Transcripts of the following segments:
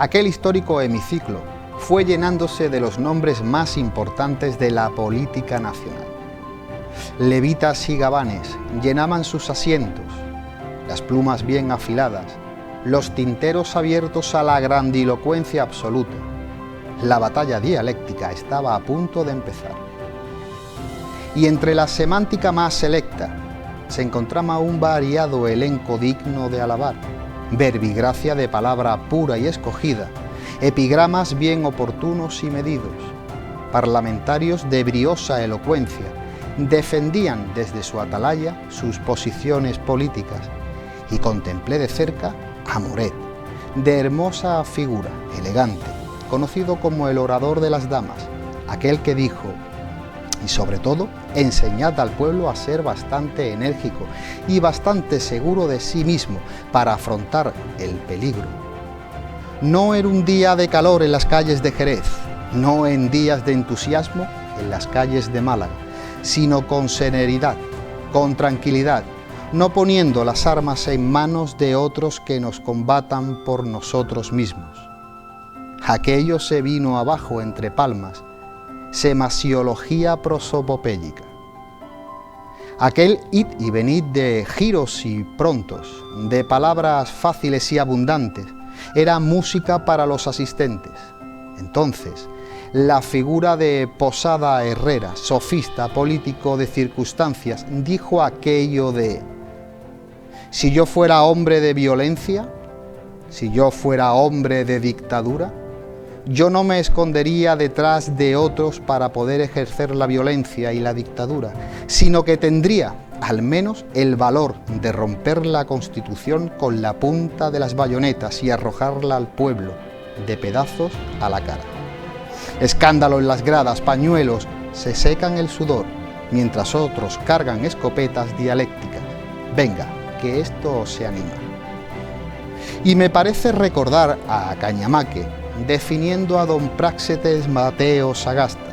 Aquel histórico hemiciclo fue llenándose de los nombres más importantes de la política nacional. Levitas y gabanes llenaban sus asientos, las plumas bien afiladas, los tinteros abiertos a la grandilocuencia absoluta. La batalla dialéctica estaba a punto de empezar. Y entre la semántica más selecta se encontraba un variado elenco digno de alabar, verbigracia de palabra pura y escogida, epigramas bien oportunos y medidos, parlamentarios de briosa elocuencia, defendían desde su atalaya sus posiciones políticas, y contemplé de cerca a Moret, de hermosa figura, elegante, conocido como el orador de las damas, aquel que dijo: y sobre todo, enseñad al pueblo a ser bastante enérgico y bastante seguro de sí mismo para afrontar el peligro. No en un día de calor en las calles de Jerez, no en días de entusiasmo en las calles de Málaga, sino con serenidad, con tranquilidad, no poniendo las armas en manos de otros que nos combatan por nosotros mismos. Aquello se vino abajo entre palmas, semasiología prosopopéyica. Aquel id y venid de giros y prontos, de palabras fáciles y abundantes, era música para los asistentes. Entonces, la figura de Posada Herrera, sofista político de circunstancias, dijo aquello de: si yo fuera hombre de violencia, si yo fuera hombre de dictadura, yo no me escondería detrás de otros para poder ejercer la violencia y la dictadura, sino que tendría, al menos, el valor de romper la Constitución con la punta de las bayonetas y arrojarla al pueblo, de pedazos a la cara. Escándalo en las gradas, pañuelos, se secan el sudor, mientras otros cargan escopetas dialécticas. Venga, que esto se anima. Y me parece recordar a Cañamaque definiendo a don Práxetes Mateo Sagasta.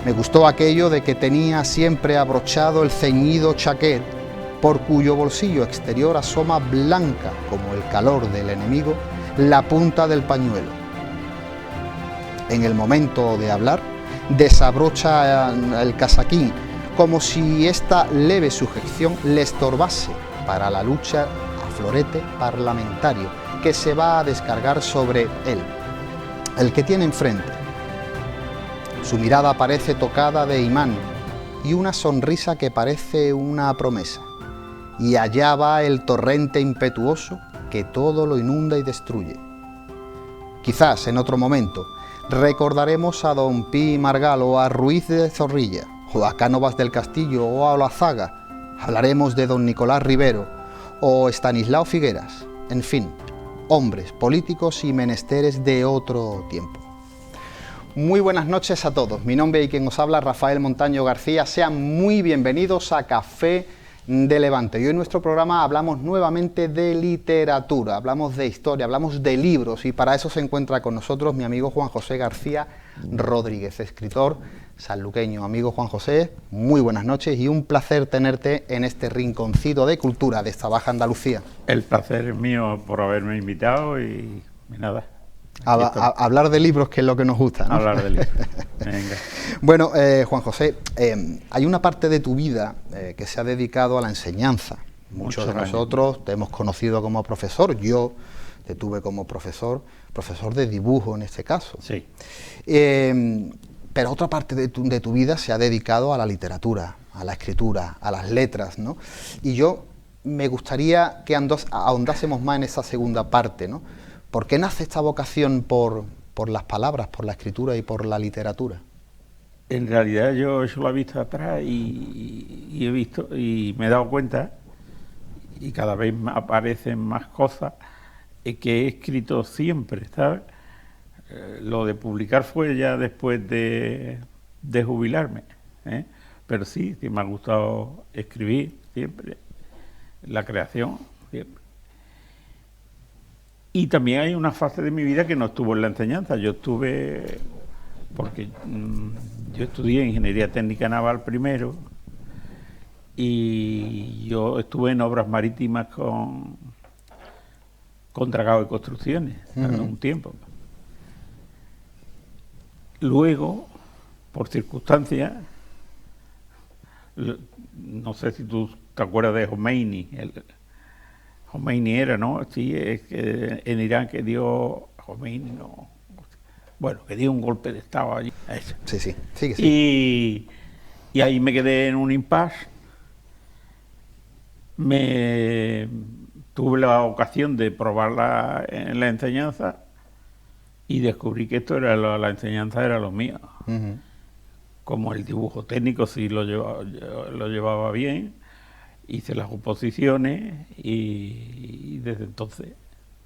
Me gustó aquello de que tenía siempre abrochado el ceñido chaquet, por cuyo bolsillo exterior asoma blanca como el calor del enemigo la punta del pañuelo. En el momento de hablar, desabrocha el casaquín, como si esta leve sujeción le estorbase para la lucha a florete parlamentario que se va a descargar sobre él, el que tiene enfrente. Su mirada parece tocada de imán y una sonrisa que parece una promesa. Y allá va el torrente impetuoso que todo lo inunda y destruye. Quizás en otro momento recordaremos a don Pi Margal o a Ruiz de Zorrilla, o a Cánovas del Castillo o a Olazaga. Hablaremos de don Nicolás Rivero o Estanislao Figueras, en fin, hombres políticos y menesteres de otro tiempo. Muy buenas noches a todos, mi nombre y quien os habla, Rafael Montaño García. Sean muy bienvenidos a Café de Levante. Y hoy en nuestro programa hablamos nuevamente de literatura, hablamos de historia, hablamos de libros, y para eso se encuentra con nosotros mi amigo Juan José García Rodríguez, escritor sanluqueño. Amigo Juan José, muy buenas noches y un placer tenerte en este rinconcito de cultura de esta Baja Andalucía. El placer es mío por haberme invitado y nada. Hablar de libros, que es lo que nos gusta, ¿no? Hablar de libros. Venga. Bueno, Juan José, hay una parte de tu vida que se ha dedicado a la enseñanza. Muchos de nosotros te hemos conocido como profesor, yo te tuve como profesor de dibujo en este caso. Sí. Pero otra parte de tu vida se ha dedicado a la literatura, a la escritura, a las letras, ¿no? Y yo me gustaría que ahondásemos más en esa segunda parte, ¿no? ¿Por qué nace esta vocación por las palabras, por la escritura y por la literatura? En realidad yo he hecho la vista atrás y he visto y me he dado cuenta, y cada vez aparecen más cosas, que he escrito siempre, ¿sabes? Lo de publicar fue ya después de jubilarme, ¿eh? Pero sí me ha gustado escribir siempre, la creación siempre. Y también hay una fase de mi vida que no estuvo en la enseñanza. Yo estuve, porque yo estudié Ingeniería Técnica Naval primero, y yo estuve en obras marítimas con con Dragado y Construcciones, hace un tiempo. Luego, por circunstancias, no sé si tú te acuerdas de Jomeini, Jomeini era, ¿no? Sí, es que en Irán que dio Jomeini, no. Bueno, que dio un golpe de estado allí. Eso. Sí, sí, sí que sí. Y ahí me quedé en un impasse. Tuve la ocasión de probarla en la enseñanza y descubrí que esto era la enseñanza era lo mío. Uh-huh. Como el dibujo técnico sí lo llevaba bien, hice las oposiciones y desde entonces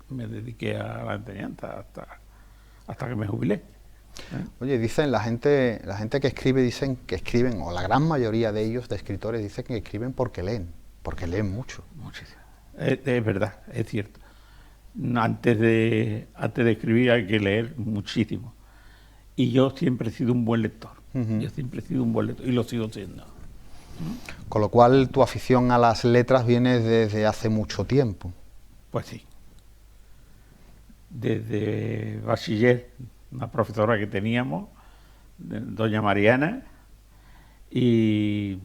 me dediqué a la enseñanza hasta que me jubilé. Oye, dicen la gente que escribe, dicen que escriben, o la gran mayoría de ellos, de escritores, dicen que escriben porque leen mucho. Muchísimo. Es verdad, es cierto. Antes de escribir hay que leer muchísimo. Y yo siempre he sido un buen lector. Uh-huh. Yo siempre he sido un buen lector y lo sigo siendo. Con lo cual tu afición a las letras viene desde hace mucho tiempo. Pues sí. Desde bachiller, una profesora que teníamos, doña Mariana, y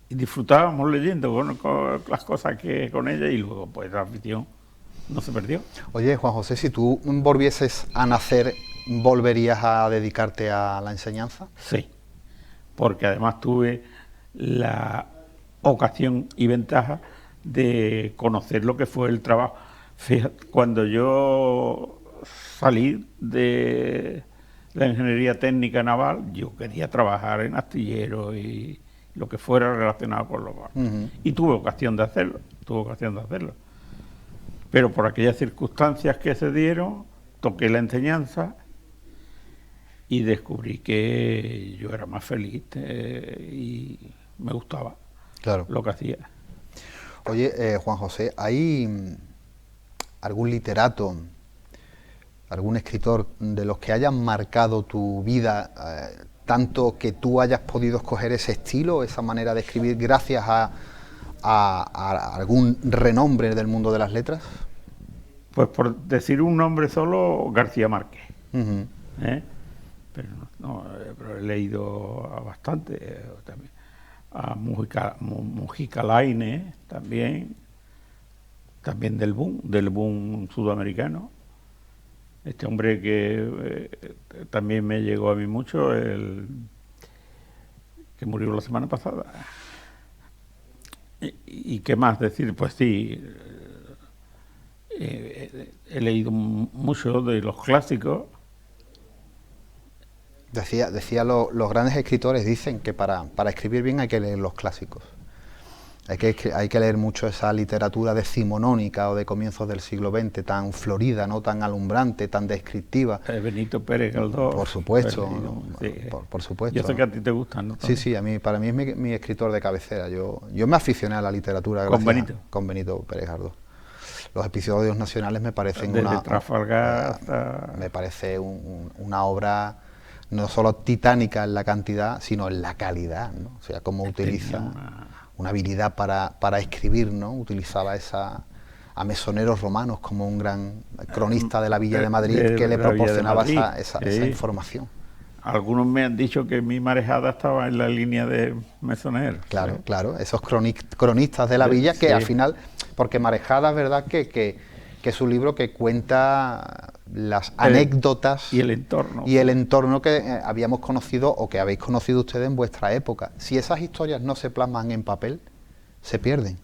disfrutábamos leyendo con las cosas que con ella, y luego pues la afición no se perdió. Oye, Juan José, si tú volvieses a nacer, ¿volverías a dedicarte a la enseñanza? Sí, porque además tuve la ocasión y ventaja de conocer lo que fue el trabajo. Fíjate, cuando yo salí de la ingeniería técnica naval, yo quería trabajar en astillero y lo que fuera relacionado con los barcos. Uh-huh. Y tuve ocasión de hacerlo. Pero por aquellas circunstancias que se dieron, toqué la enseñanza y descubrí que yo era más feliz y me gustaba lo que hacía. Oye, Juan José, ¿hay algún literato, algún escritor de los que hayan marcado tu vida, tanto que tú hayas podido escoger ese estilo, esa manera de escribir, gracias a algún renombre del mundo de las letras? Pues por decir un nombre solo, García Márquez. Uh-huh. Pero he leído a bastante, también a Mujica Lainez, también del boom sudamericano. Este hombre que también me llegó a mí mucho, que murió la semana pasada. ¿Y qué más decir? Pues sí, he leído mucho de los clásicos. Decía los grandes escritores dicen que para escribir bien hay que leer los clásicos. Hay que leer mucho esa literatura decimonónica o de comienzos del siglo XX, tan florida, ¿no? Tan alumbrante, tan descriptiva. Benito Pérez Galdós. Por supuesto, sí. por supuesto. Yo sé que a ti te gustan, ¿no? Sí, para mí es mi escritor de cabecera. Yo me aficioné a la literatura con Benito Pérez Galdós. Los episodios nacionales me parecen Trafalgar me parece una obra no solo titánica en la cantidad, sino en la calidad, ¿no? O sea, cómo utiliza una habilidad para escribir, ¿no? Utilizaba a mesoneros romanos como un gran cronista de la Villa de Madrid que le proporcionaba esa información. Algunos me han dicho que mi marejada estaba en la línea de mesoneros. Claro, esos cronistas de la villa que al final, porque Marejada es verdad que es un libro que cuenta las anécdotas y el entorno que habíamos conocido o que habéis conocido ustedes en vuestra época. Si esas historias no se plasman en papel, se pierden.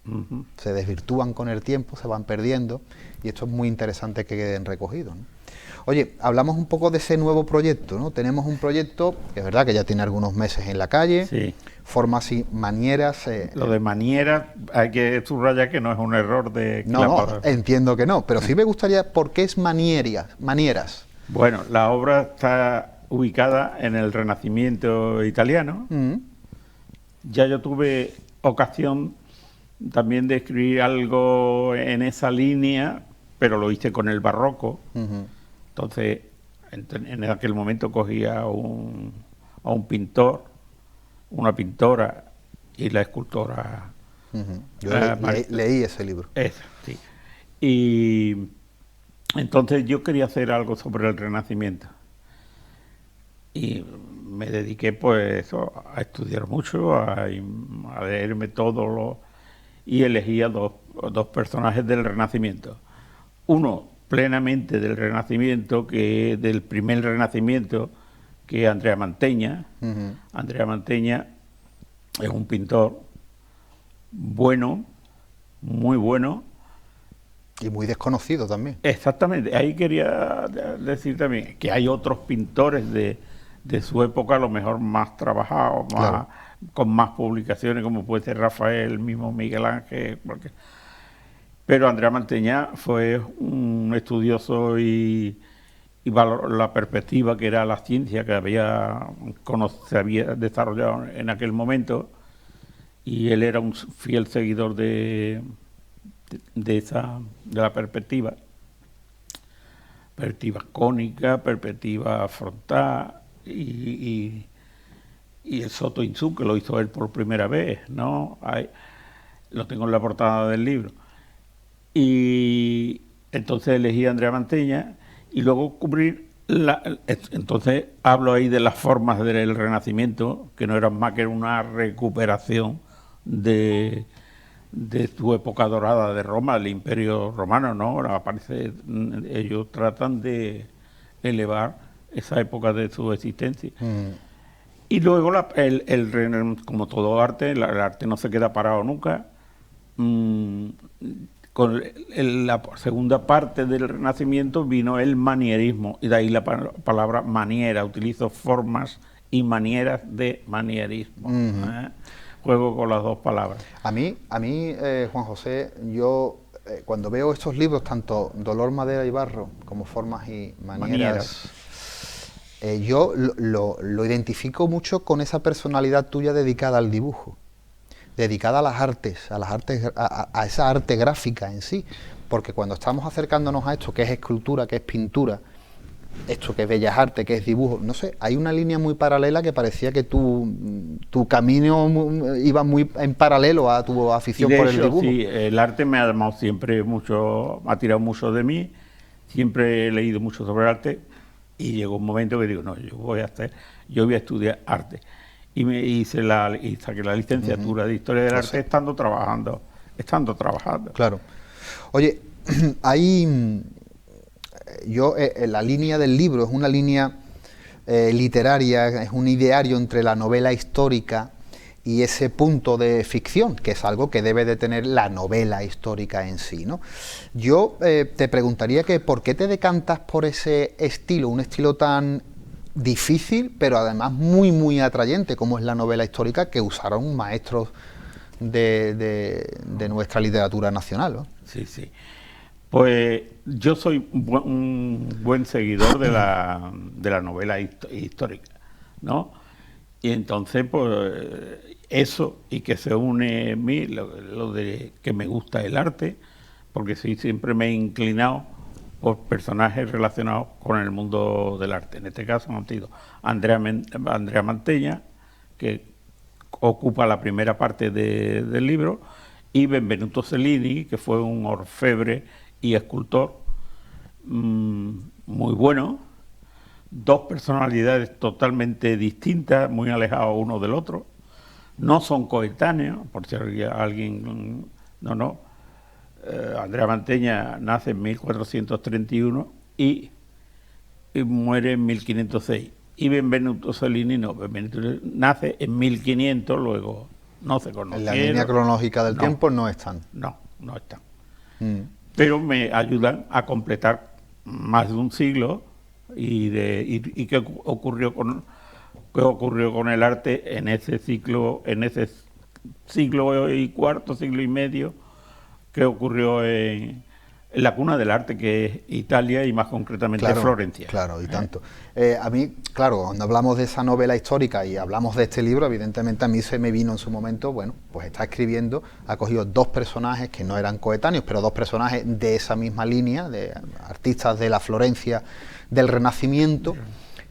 Uh-huh. Se desvirtúan con el tiempo, se van perdiendo, y esto es muy interesante que queden recogidos, ¿no? Oye, hablamos un poco de ese nuevo proyecto, ¿no? Tenemos un proyecto que es verdad que ya tiene algunos meses en la calle, sí. Formas y manieras. Lo de manieras hay que subrayar que no es un error de... No, entiendo que no, pero sí me gustaría, ¿por qué es manieras? Bueno, la obra está ubicada en el Renacimiento italiano. Uh-huh. Ya yo tuve ocasión también de escribir algo en esa línea, pero lo hice con el barroco. Uh-huh. Entonces, en aquel momento cogía a un pintor, una pintora y la escultora Yo leí ese libro. Eso, sí. Y entonces yo quería hacer algo sobre el Renacimiento. Y me dediqué pues a estudiar mucho, a leerme y elegía dos personajes del Renacimiento. Uno plenamente del Renacimiento, del primer Renacimiento, que es Andrea Mantegna. Andrea Mantegna es un pintor bueno, muy bueno. Y muy desconocido también. Exactamente, ahí quería decir también que hay otros pintores de su época, a lo mejor más trabajados, Claro. con más publicaciones, como puede ser Rafael, el mismo Miguel Ángel. Pero Andrea Mantegna fue un estudioso y valoró la perspectiva que era la ciencia que se había desarrollado en aquel momento, y él era un fiel seguidor de la perspectiva cónica, perspectiva frontal, y el Soto Insú, que lo hizo él por primera vez, ¿no? Lo tengo en la portada del libro. Y entonces elegí a Andrea Mantegna, y luego entonces hablo ahí de las formas del Renacimiento, que no eran más que una recuperación de su época dorada de Roma, el Imperio Romano, ¿no? Ellos tratan de elevar esa época de su existencia. Y luego, como todo arte, el arte no se queda parado nunca. Con la segunda parte del Renacimiento vino el manierismo, y de ahí la palabra maniera. Utilizo formas y manieras de manierismo. Juego con las dos palabras. A mí Juan José, yo cuando veo estos libros, tanto Dolor, Madera y Barro como Formas y Manieras. Yo lo identifico mucho con esa personalidad tuya dedicada al dibujo, dedicada a las artes, a esa arte gráfica en sí, porque cuando estamos acercándonos a esto, que es escultura, que es pintura, esto que es bellas artes, que es dibujo, no sé, hay una línea muy paralela que parecía que tu camino iba muy en paralelo a tu afición por el dibujo. Sí, el arte me ha llamado siempre mucho, ha tirado mucho de mí, siempre he leído mucho sobre el arte, y llegó un momento que digo, no, yo voy a estudiar arte. Y saqué la licenciatura de Historia del Arte estando trabajando. Claro. Oye, hay... la línea del libro es una línea literaria, es un ideario entre la novela histórica y ese punto de ficción, que es algo que debe de tener la novela histórica en sí, ¿no? Yo te preguntaría que ¿por qué te decantas por ese estilo, un estilo tan difícil, pero además muy, muy atrayente, como es la novela histórica, que usaron maestros de nuestra literatura nacional, ¿no? Sí, sí. Pues yo soy un buen seguidor de la novela histórica, ¿no? Y entonces, pues, eso, y que se une en mí lo de que me gusta el arte, porque sí, siempre me he inclinado por personajes relacionados con el mundo del arte. En este caso han sido Andrea Mantegna, que ocupa la primera parte del libro, y Benvenuto Cellini, que fue un orfebre y escultor muy bueno. Dos personalidades totalmente distintas, muy alejados uno del otro. No son coetáneos, por si alguien... No. Andrea Mantegna nace en 1431 y muere en 1506. Y Benvenuto Cellini no. Benvenuto nace en 1500, luego no se conocieron. En la línea cronológica del tiempo no están. No están. Pero me ayudan a completar más de un siglo y qué ocurrió con el arte en ese siglo y cuarto, siglo y medio, que ocurrió en la cuna del arte, que es Italia, y más concretamente Florencia. Claro, y tanto. A mí, claro, cuando hablamos de esa novela histórica y hablamos de este libro, evidentemente a mí se me vino en su momento, bueno, pues está escribiendo, ha cogido dos personajes que no eran coetáneos, pero dos personajes de esa misma línea, de artistas de la Florencia del Renacimiento,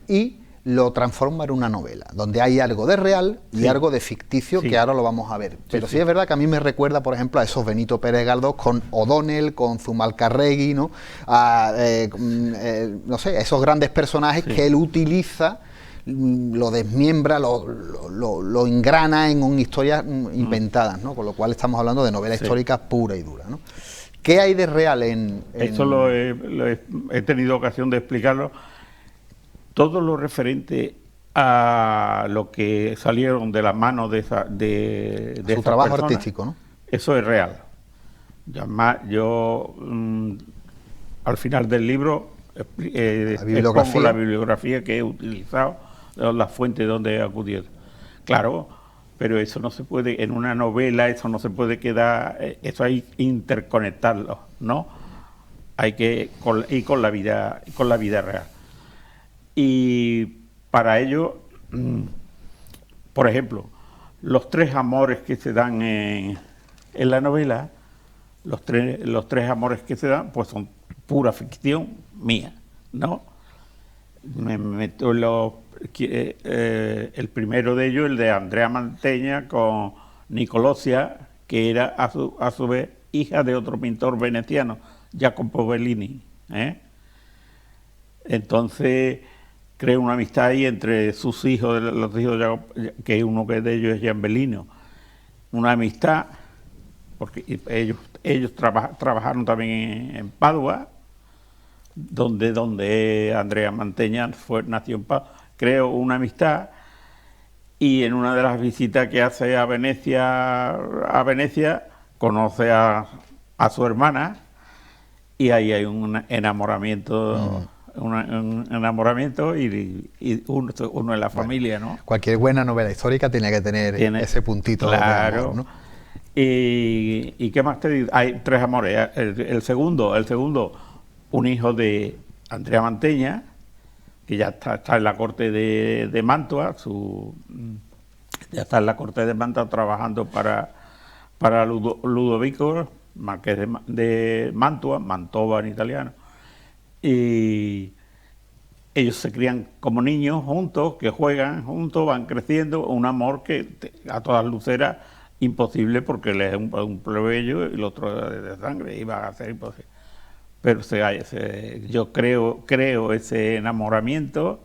y lo transforma en una novela, donde hay algo de real y Sí. algo de ficticio, Sí. que ahora lo vamos a ver. Pero sí, sí. es verdad que a mí me recuerda, por ejemplo, a esos Benito Pérez Galdós con O'Donnell, con Zumalcarregui, ¿no? No sé, a esos grandes personajes Sí. que él utiliza, lo desmiembra, lo engrana en historias inventadas, ¿no? Con lo cual estamos hablando de novela Sí. histórica pura y dura, ¿no? ¿Qué hay de real en...? Eso he tenido ocasión de explicarlo. Todo lo referente a lo que salieron de las manos de su esas trabajo personas, artístico, ¿no? eso es real. Yo, al final del libro, La bibliografía. expongo la bibliografía que he utilizado, las fuentes donde he acudido. Claro, pero eso no se puede, en una novela, eso no se puede quedar, eso hay que interconectarlo, ¿no? Hay que ir con la vida real. Y para ello, por ejemplo, los tres amores que se dan en la novela, los tres amores que se dan, pues son pura ficción mía, ¿no? Me meto el primero de ellos, el de Andrea Mantegna con Nicolosia, que era a su vez hija de otro pintor veneciano, Jacopo Bellini, ¿eh? Entonces crea una amistad ahí entre sus hijos, los hijos de Jacopo, que uno de ellos es Giambellino, una amistad, porque ellos trabajaron también en Padua, donde Andrea Mantegna nació en Padua, creó una amistad, y en una de las visitas que hace a Venecia conoce a su hermana, y ahí hay un enamoramiento, un enamoramiento y uno en la familia, ¿no? Cualquier buena novela histórica tiene que tener ese puntito claro, de amor, ¿no? Y ¿qué más te digo? Hay tres amores. El segundo, un hijo de Andrea Mantegna, que ya está en la corte de Mantua, ya está en la corte de Mantua trabajando para Ludovico, marqués de Mantua, Mantova en italiano, y ellos se crían como niños juntos, que juegan juntos, van creciendo, un amor que a todas luces era imposible, porque él es un plebeyo y el otro de sangre, iba a ser imposible. Pero yo creo ese enamoramiento,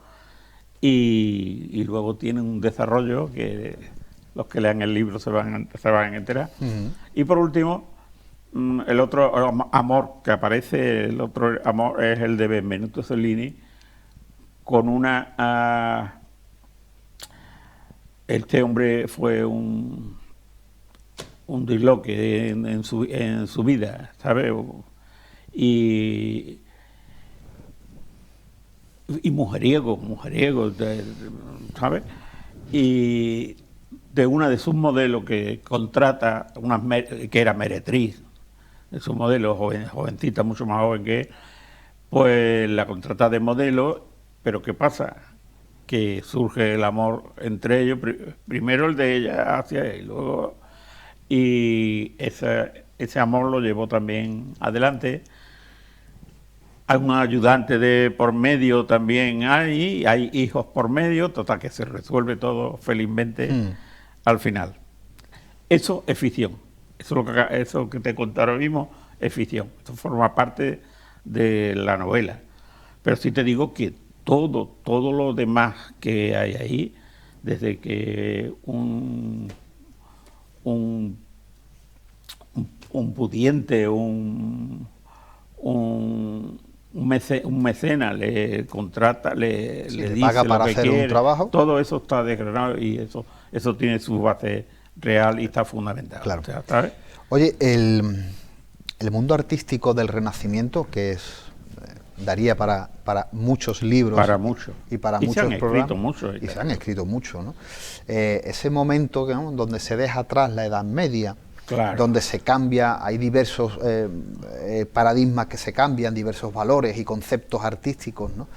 y luego tiene un desarrollo que los que lean el libro se van a enterar. Y por último, el otro amor que aparece, el otro amor es el de Benvenuto Cellini, con este hombre fue un disloque en su vida, ¿sabes? Y mujeriego, ¿sabes? Y de una de sus modelos que contrata, que era meretriz, de su modelo, jovencita, mucho más joven que él, pues la contrata de modelo, pero ¿qué pasa? Que surge el amor entre ellos, primero el de ella hacia él, luego, y ese amor lo llevó también adelante. Hay un ayudante por medio también, hay hijos por medio, total que se resuelve todo felizmente al final. Eso es ficción, eso que te conté ahora mismo es ficción, eso forma parte de la novela. Pero sí te digo que todo lo demás que hay ahí, desde que un pudiente, un mecenas le contrata, le dice paga para lo que hacer quiere, un trabajo. todo eso está desgranado, y eso tiene su base real y está fundamentado. Claro. O sea, ¿sabes? Oye, el mundo artístico del Renacimiento, que daría para muchos libros, para muchos, y para y muchos programas, muchos, y se han escrito mucho, ¿no? Ese momento, ¿no?, donde se deja atrás la Edad Media, claro, donde se cambia, hay diversos paradigmas que se cambian, diversos valores y conceptos artísticos, ¿no?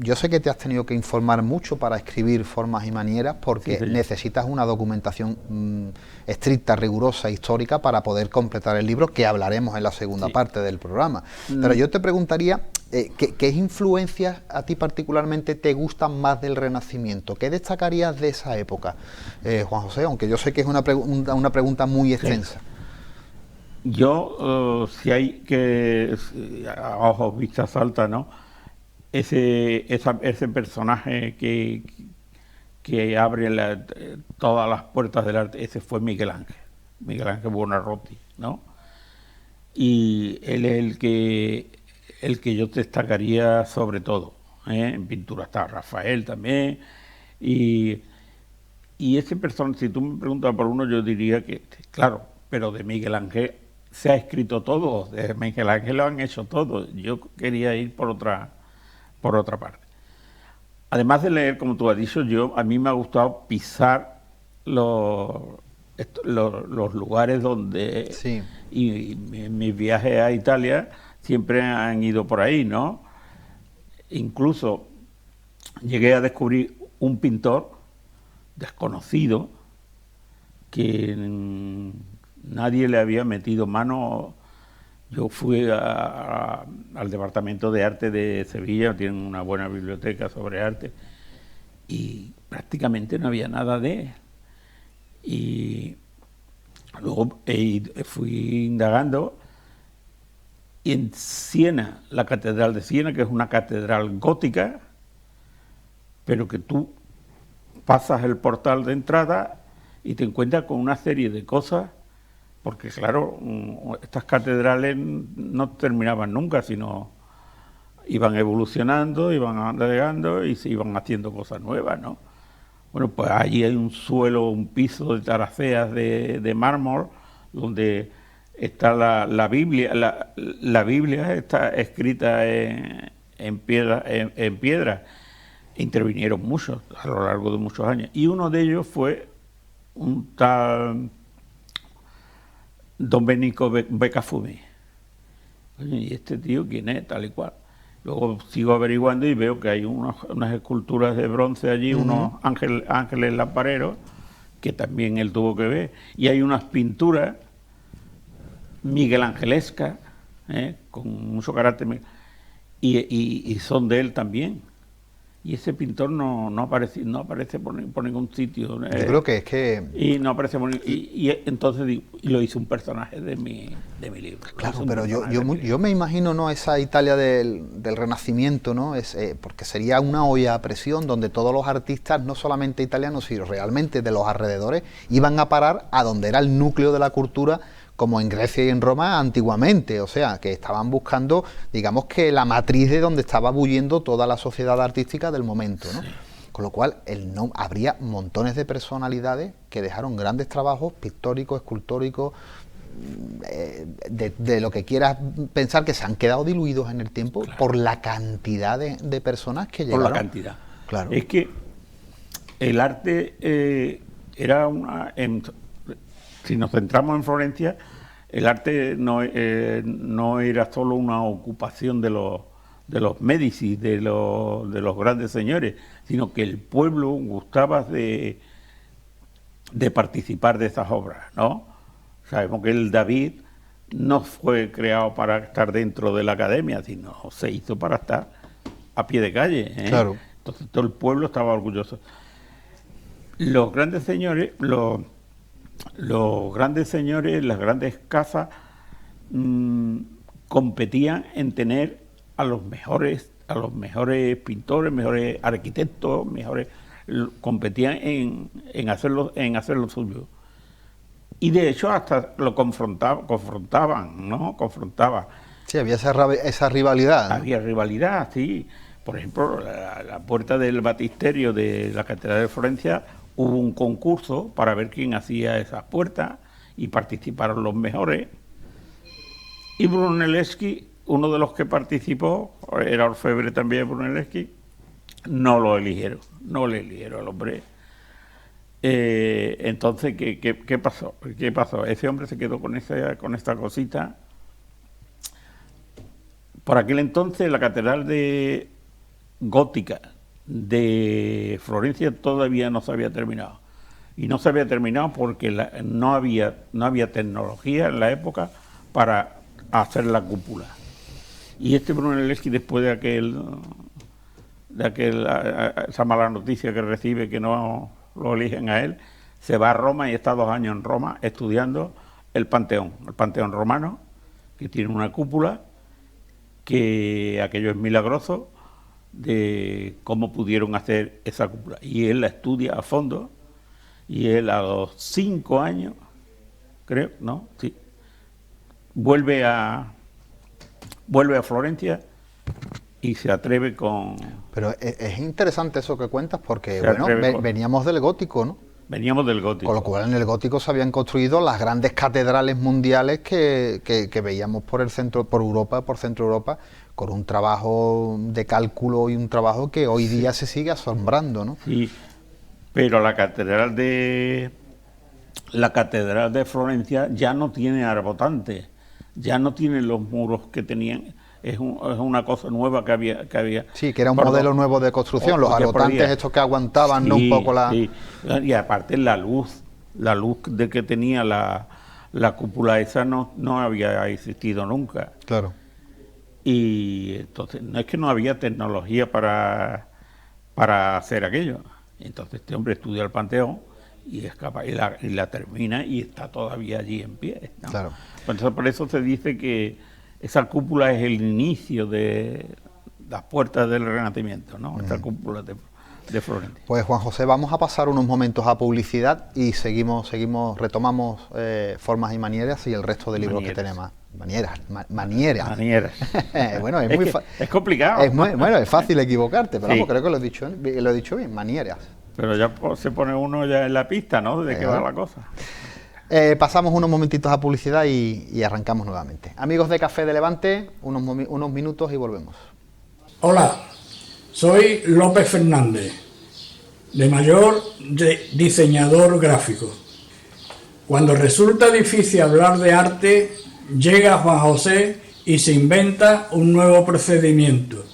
Yo sé que te has tenido que informar mucho para escribir Formas y Manieras, porque sí. necesitas una documentación estricta, rigurosa, histórica, para poder completar el libro, que hablaremos en la segunda parte del programa. Pero yo te preguntaría, ¿Qué influencias a ti particularmente te gustan más del Renacimiento? ¿Qué destacarías de esa época, Juan José? Aunque yo sé que es una pregunta muy extensa. Yo, si hay que, a ojos vistas altas, ¿no? Ese personaje que abre todas las puertas del arte, ese fue Miguel Ángel Buonarroti, ¿no? Y él es el que yo destacaría sobre todo, ¿eh? En pintura está Rafael también, y ese personaje, si tú me preguntas por uno, yo diría que, claro, pero de Miguel Ángel se ha escrito todo, de Miguel Ángel lo han hecho todo. Yo quería ir por otra parte. Además de leer, como tú has dicho, a mí me ha gustado pisar los lugares donde... Sí. Y mis viajes a Italia siempre han ido por ahí, ¿no? Incluso llegué a descubrir un pintor desconocido que nadie le había metido mano. Yo fui al Departamento de Arte de Sevilla, tienen una buena biblioteca sobre arte, y prácticamente no había nada de él. Y luego fui indagando, y en Siena, la Catedral de Siena, que es una catedral gótica, pero que tú pasas el portal de entrada y te encuentras con una serie de cosas, porque claro, estas catedrales no terminaban nunca, sino iban evolucionando, iban agregando y se iban haciendo cosas nuevas, ¿no? Bueno, pues allí hay un suelo, un piso de taraceas de mármol, donde está la Biblia. La Biblia está escrita en piedra. Intervinieron muchos a lo largo de muchos años. Y uno de ellos fue un tal Domenico Beccafumi. ¿Y este tío quién es? Tal y cual. Luego sigo averiguando y veo que hay unas esculturas de bronce allí, unos ángeles lampareros, que también él tuvo que ver. Y hay unas pinturas miguelangelescas, con mucho carácter, y son de él también. Y ese pintor no aparece por ningún sitio. Yo creo que es que... Y no aparece por y entonces lo hizo un personaje de mi libro. Claro, pero yo me imagino, ¿no?, esa Italia del Renacimiento, ¿no? Porque sería una olla a presión donde todos los artistas, no solamente italianos, sino realmente de los alrededores, iban a parar a donde era el núcleo de la cultura, como en Grecia y en Roma antiguamente, o sea, que estaban buscando, digamos que la matriz de donde estaba bulliendo toda la sociedad artística del momento, ¿no? Sí. Con lo cual, habría montones de personalidades que dejaron grandes trabajos pictóricos, escultóricos, de lo que quieras pensar, que se han quedado diluidos en el tiempo, claro, por la cantidad de personas que llegaron. Por la cantidad. Claro. Es que el arte era si nos centramos en Florencia, el arte no era solo una ocupación de los Médici, de los grandes señores, sino que el pueblo gustaba de participar de esas obras, ¿no? Sabemos que el David no fue creado para estar dentro de la academia, sino se hizo para estar a pie de calle, ¿eh? Claro. Entonces todo el pueblo estaba orgulloso. Los grandes señores, las grandes casas competían en tener a los mejores pintores, mejores arquitectos, competían en hacer lo suyo. Y de hecho hasta lo confrontaban, ¿no? Sí, había esa rivalidad, ¿no? Había rivalidad, sí. Por ejemplo, la puerta del baptisterio de la Catedral de Florencia, hubo un concurso para ver quién hacía esas puertas y participaron los mejores. Y Brunelleschi, uno de los que participó, era orfebre también Brunelleschi, no le eligieron al hombre. Entonces, ¿qué pasó? Ese hombre se quedó con esta cosita. Por aquel entonces la catedral gótica de Florencia todavía no se había terminado. Y no se había terminado porque no había tecnología en la época para hacer la cúpula. Y este Brunelleschi, después de esa mala noticia que recibe, que no lo eligen a él, se va a Roma y está 2 años en Roma estudiando el Panteón romano, que tiene una cúpula, que aquello es milagroso, de cómo pudieron hacer esa cúpula. Y él la estudia a fondo, y él a los 5 años, creo, ¿no? Sí, vuelve a Florencia y se atreve con... Pero es interesante eso que cuentas, porque bueno, veníamos del gótico, ¿no? Veníamos del gótico. Con lo cual en el gótico se habían construido las grandes catedrales mundiales que veíamos por el centro, por centro Europa, con un trabajo de cálculo y un trabajo que hoy día se sigue asombrando, ¿no? Sí, pero la catedral de Florencia ya no tiene arbotantes, ya no tiene los muros que tenían. Es una cosa nueva que había. Sí, que era un modelo nuevo de construcción, los arbotantes estos que aguantaban, sí, ¿no? Un poco la... Sí. Y aparte la luz de que tenía la cúpula esa no había existido nunca. Claro. Y entonces no es que no había tecnología para hacer aquello. Entonces este hombre estudia el Panteón y escapa y la termina y está todavía allí en pie, ¿no? Claro. Entonces por eso se dice que esa cúpula es el inicio de las puertas del Renacimiento, ¿no? Esta cúpula de Florencia. Pues Juan José, vamos a pasar unos momentos a publicidad y retomamos Formas y Manieras y el resto de libros que tenemos. Manieras. Bueno, es complicado. Es fácil equivocarte, pero sí. Vamos, creo que lo he dicho bien, manieras. Pero ya se pone uno ya en la pista, ¿no? De qué va la cosa. Pasamos unos momentitos a publicidad y arrancamos nuevamente. Amigos de Café de Levante, unos minutos y volvemos. Hola, soy López Fernández, de mayor diseñador gráfico. Cuando resulta difícil hablar de arte, llega Juan José y se inventa un nuevo procedimiento: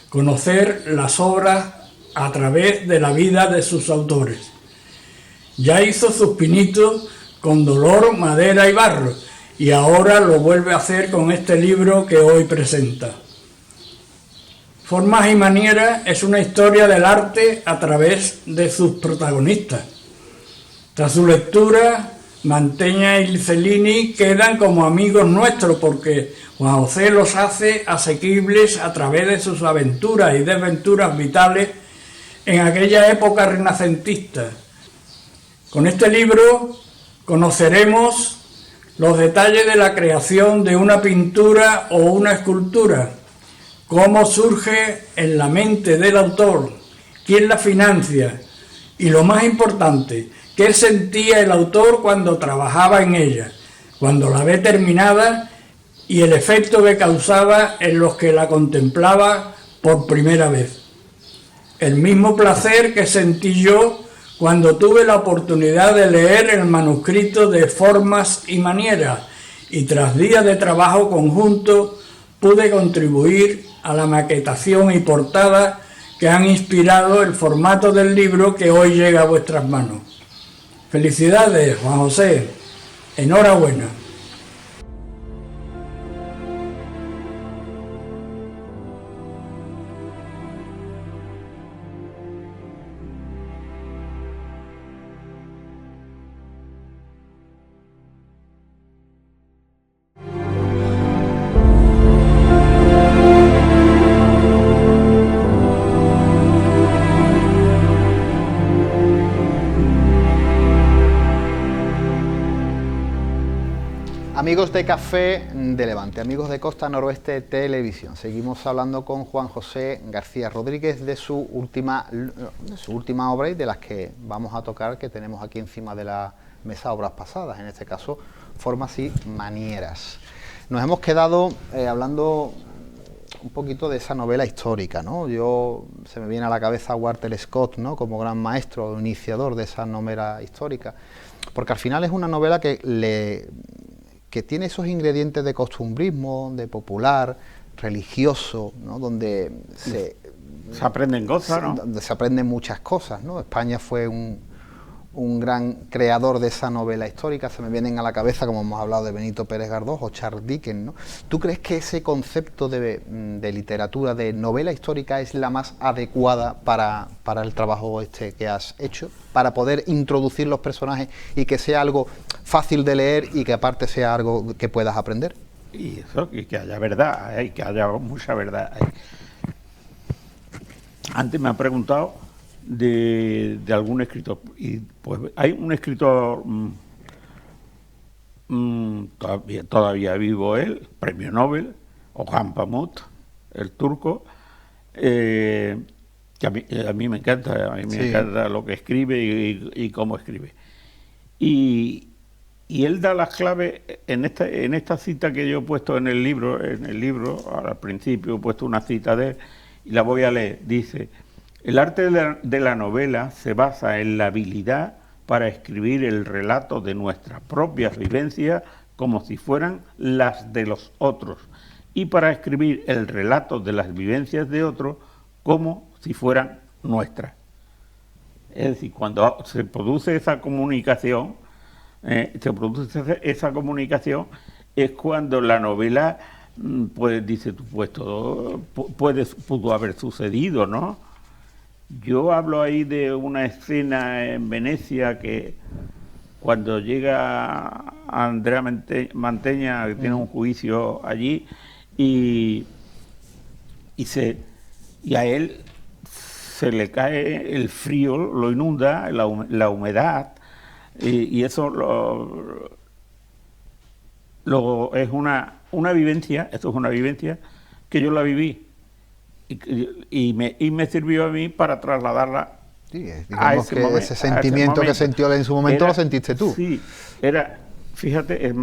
conocer las obras a través de la vida de sus autores. Ya hizo sus pinitos con dolor, madera y barro, y ahora lo vuelve a hacer con este libro que hoy presenta. Formas y Manieras es una historia del arte a través de sus protagonistas. Tras su lectura, Mantegna y Cellini quedan como amigos nuestros porque Juan José los hace asequibles a través de sus aventuras y desventuras vitales en aquella época renacentista. Con este libro conoceremos los detalles de la creación de una pintura o una escultura, cómo surge en la mente del autor, quién la financia y, lo más importante, qué sentía el autor cuando trabajaba en ella, cuando la ve terminada y el efecto que causaba en los que la contemplaba por primera vez. El mismo placer que sentí yo cuando tuve la oportunidad de leer el manuscrito de Formas y Manieras y tras días de trabajo conjunto pude contribuir a la maquetación y portada que han inspirado el formato del libro que hoy llega a vuestras manos. Felicidades, Juan José. Enhorabuena. Amigos de Café de Levante, amigos de Costa Noroeste Televisión, seguimos hablando con Juan José García Rodríguez de su última obra y de las que vamos a tocar, que tenemos aquí encima de la mesa, obras pasadas, en este caso Formas y Manieras. Nos hemos quedado hablando un poquito de esa novela histórica, ¿no? Se me viene a la cabeza Walter Scott, ¿no? Como gran maestro, iniciador de esa novela histórica, porque al final es una novela que tiene esos ingredientes de costumbrismo, de popular, religioso, ¿no? Donde se aprenden cosas, ¿no? Donde se aprenden muchas cosas, ¿no? España fue un gran creador de esa novela histórica. Se me vienen a la cabeza, como hemos hablado, de Benito Pérez Galdós o Charles Dickens, ¿no? ¿Tú crees que ese concepto de literatura, de novela histórica, es la más adecuada para el trabajo que has hecho? Para poder introducir los personajes y que sea algo fácil de leer y que aparte sea algo que puedas aprender. Y eso, que haya verdad, que haya mucha verdad. Antes me ha preguntado de algún escritor, y pues hay un escritor todavía vivo, él, premio Nobel, Orhan Pamuk, el turco, que a mí me encanta, me encanta lo que escribe y cómo escribe. Y él da las claves en esta cita que yo he puesto en el libro, al principio he puesto una cita de él, y la voy a leer. Dice: el arte de la novela se basa en la habilidad para escribir el relato de nuestras propias vivencias como si fueran las de los otros, y para escribir el relato de las vivencias de otros como si fueran nuestras. Es decir, cuando se produce esa comunicación, es cuando la novela, pues dice tú, pues todo pudo haber sucedido, ¿no? Yo hablo ahí de una escena en Venecia que cuando llega Andrea Mantegna, que tiene un juicio allí, y a él se le cae el frío, lo inunda, la humedad, y eso es una vivencia, esto es una vivencia que yo la viví y me sirvió a mí para trasladarla. Sí, digamos que ese sentimiento que sintió él en su momento lo sentiste tú. Sí, fíjate, es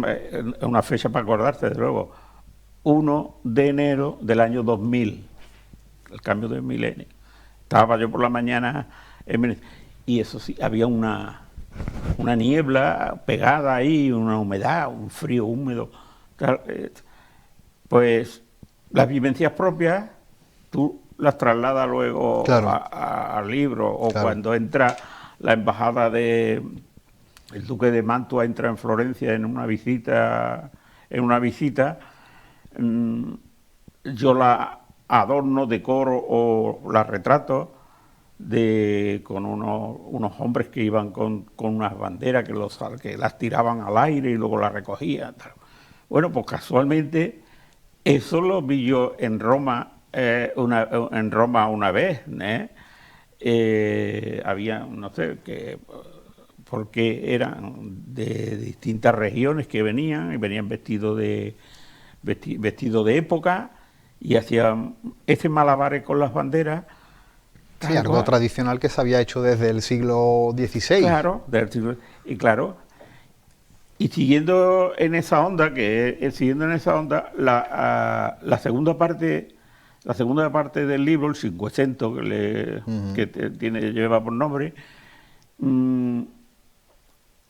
una fecha para acordarte, de luego, 1 de enero del año 2000, el cambio del milenio. Estaba yo por la mañana en Venecia, y eso sí, había una niebla pegada ahí, una humedad, un frío húmedo. Pues las vivencias propias tú las trasladas luego, claro, al libro, o claro, cuando entra la embajada el duque de Mantua entra en Florencia en una visita, yo la adorno, decoro o la retrato con unos hombres que iban con unas banderas que las tiraban al aire y luego las recogían. Bueno, pues casualmente eso lo vi yo en Roma, una vez, había, no sé, porque eran de distintas regiones que venían vestidos de época y hacían ese malabares con las banderas. Sí, algo tradicional que se había hecho desde el siglo XVI. Claro, y siguiendo en esa onda, la segunda parte del libro, el Cinquecento, que lleva por nombre,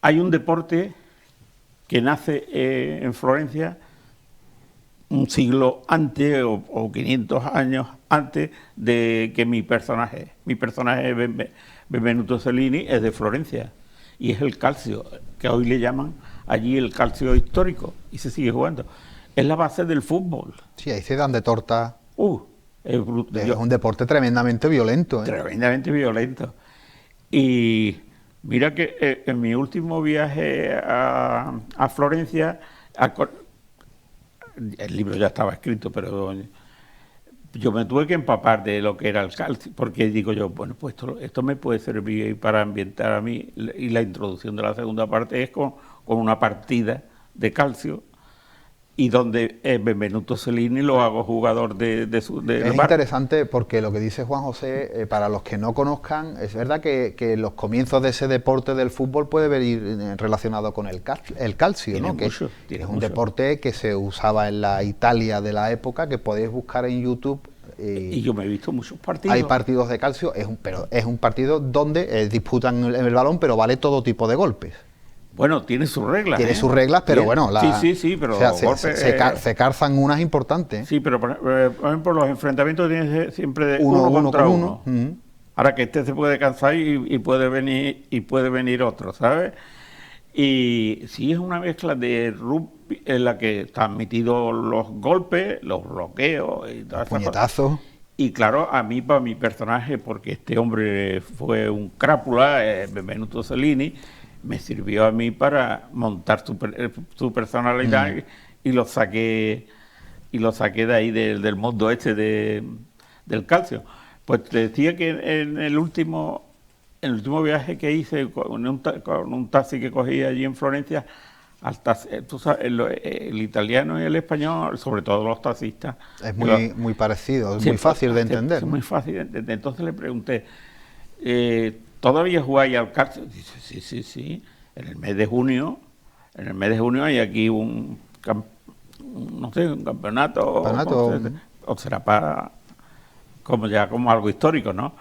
hay un deporte que nace en Florencia un siglo antes o 500 años antes de que mi personaje Benvenuto Cellini, es de Florencia, y es el calcio, que hoy le llaman allí el calcio histórico, y se sigue jugando. Es la base del fútbol. Sí, ahí se dan de torta. Es un deporte tremendamente violento. Tremendamente violento. Y mira que en mi último viaje a Florencia, el libro ya estaba escrito, pero yo me tuve que empapar de lo que era el calcio, porque digo yo, bueno, pues esto me puede servir para ambientar a mí, y la introducción de la segunda parte es con una partida de calcio, y donde Benvenuto Cellini lo hago jugador de Es interesante porque lo que dice Juan José, para los que no conozcan, es verdad que los comienzos de ese deporte del fútbol puede venir relacionado con el calcio, ¿no? Que es un deporte que se usaba en la Italia de la época, que podéis buscar en YouTube. Y yo me he visto muchos partidos. Hay partidos de calcio, pero es un partido donde disputan el balón, pero vale todo tipo de golpes. Tiene sus reglas. Tiene sus reglas, pero bueno, sí, pero se calzan unas importantes. Sí, pero por ejemplo, los enfrentamientos tienen siempre de uno contra uno. ahora que este se puede cansar y puede venir otro, ¿sabes? Y sí, es una mezcla de rugby en la que están metidos los golpes, los bloqueos y todas esas cosas. Puñetazos. Y claro, a mí, para mi personaje, porque este hombre fue un crápula, Benvenuto Cellini, me sirvió a mí para montar su personalidad y lo saqué de ahí del mundo este del calcio. Pues te decía que en el último viaje que hice con un taxi que cogí allí en Florencia, tú sabes, el italiano y el español, sobre todo los taxistas, Es muy parecido, es muy fácil de entender. Es muy fácil de entender. Entonces le pregunté, ¿todavía jugáis al calcio? Dice, sí. En el mes de junio hay aquí un campeonato. O será para como algo histórico, ¿no?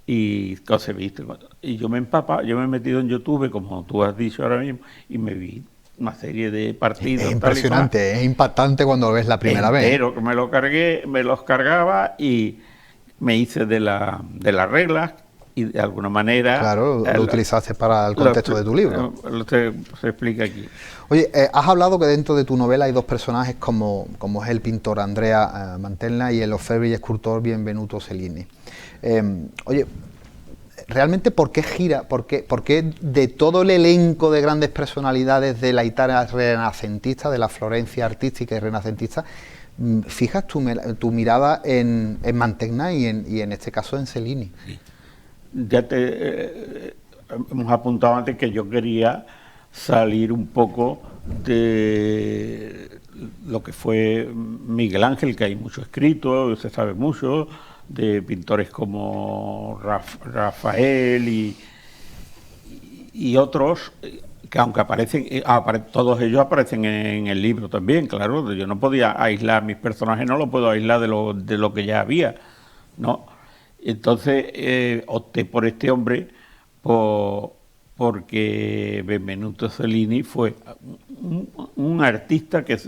Y cosas viste. Y yo me he metido en YouTube, como tú has dicho ahora mismo, y me vi una serie de partidos. Es impresionante, es impactante cuando lo ves la primera vez. Pero que me los cargaba y me hice de las reglas y de alguna manera... Claro, lo utilizaste para el contexto de tu libro. Se explica aquí. Oye, has hablado que dentro de tu novela hay dos personajes como es el pintor Andrea Mantegna y el orfebre y escultor Benvenuto Cellini. Oye, realmente, ¿por qué gira? ¿Por qué de todo el elenco de grandes personalidades de la Italia renacentista, de la Florencia artística y renacentista, fijas tu mirada en Mantegna y en este caso en Cellini? Sí. Ya hemos apuntado antes que yo quería salir un poco de lo que fue Miguel Ángel, que hay mucho escrito, se sabe mucho, de pintores como Rafael y otros, que aunque todos ellos aparecen en el libro también, claro. Yo no podía aislar mis personajes, no los puedo aislar de lo que ya había, ¿no? Entonces opté por este hombre porque Benvenuto Cellini fue un artista que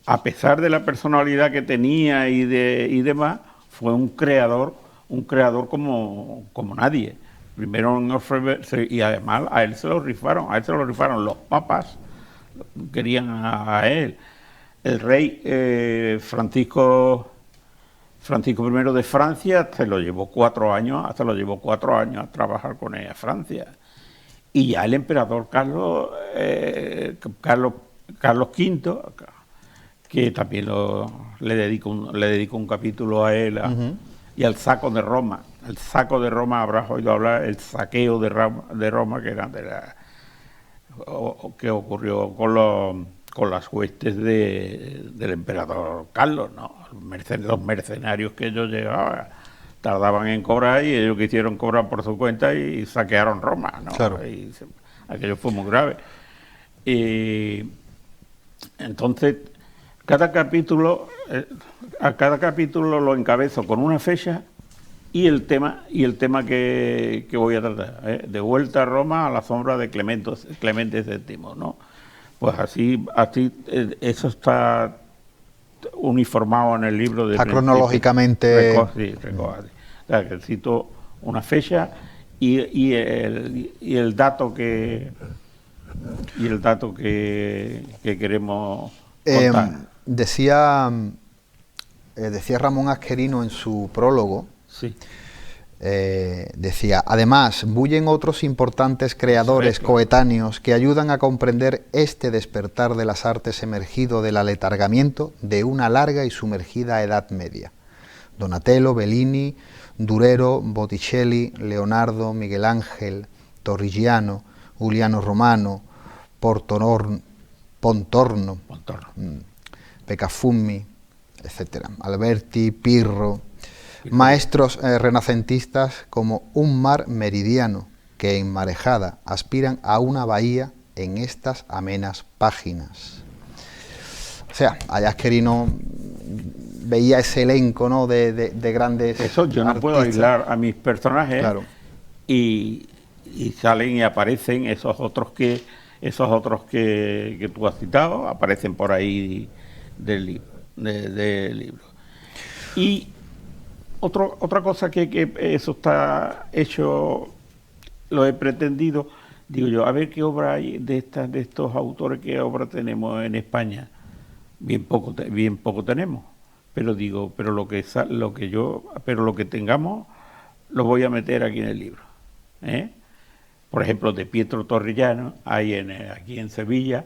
a pesar de la personalidad que tenía y demás, fue un creador como nadie. Primero en orfebre, y además a él se lo rifaron los papas, querían a él. El rey Francisco I de Francia se lo llevó 4 años a trabajar con él a Francia. Y ya el emperador Carlos V, que también le dedico un capítulo a él, y al saco de Roma. El saco de Roma, habrás oído hablar, el saqueo de Roma, que era que ocurrió con las huestes del emperador Carlos, ¿no? Los mercenarios que ellos llevaban tardaban en cobrar y ellos quisieron cobrar por su cuenta y saquearon Roma, ¿no? Claro. Y aquello fue muy grave. Entonces, a cada capítulo lo encabezo con una fecha y el tema que voy a tratar, de vuelta a Roma a la sombra de Clemente VII, ¿no? Pues así eso está uniformado en el libro. Está cronológicamente... O sea, que cito una fecha y el dato que queremos contar. Decía Ramón Asquerino en su prólogo, sí. Decía, además, bullen otros importantes creadores coetáneos que ayudan a comprender este despertar de las artes emergido del aletargamiento de una larga y sumergida Edad Media. Donatello, Bellini, Durero, Botticelli, Leonardo, Miguel Ángel, Torrigiano, Giuliano Romano, Pontorno, Beccafumi, etcétera, Alberti, Pirro, maestros renacentistas como un mar meridiano que en marejada aspiran a una bahía en estas amenas páginas. O sea, Asquerino veía ese elenco, ¿no?, de grandes Eso yo no artistas. puedo aislar a mis personajes, claro. y salen y aparecen esos otros que tú has citado, aparecen por ahí del libro. Y otra cosa que eso está hecho, lo he pretendido, digo yo, a ver qué obra hay de estos autores, qué obra tenemos en España. Bien poco tenemos, pero digo, pero lo que tengamos lo voy a meter aquí en el libro, ¿eh? Por ejemplo, de Pietro Torrellano hay aquí en Sevilla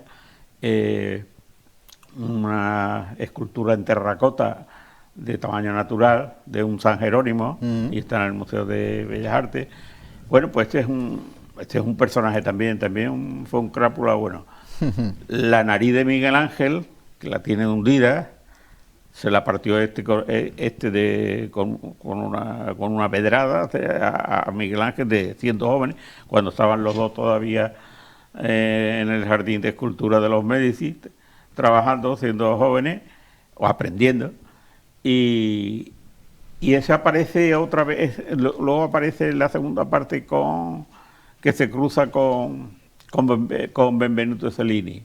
una escultura en terracota de tamaño natural de un San Jerónimo, y está en el Museo de Bellas Artes. Bueno, pues este es un personaje también fue un crápula bueno. La nariz de Miguel Ángel, que la tiene hundida, se la partió con una pedrada a Miguel Ángel, siendo jóvenes, cuando estaban los dos todavía en el jardín de escultura de los Médicis, trabajando, siendo jóvenes o aprendiendo. Y ese aparece otra vez, luego aparece en la segunda parte que se cruza con Benvenuto Cellini.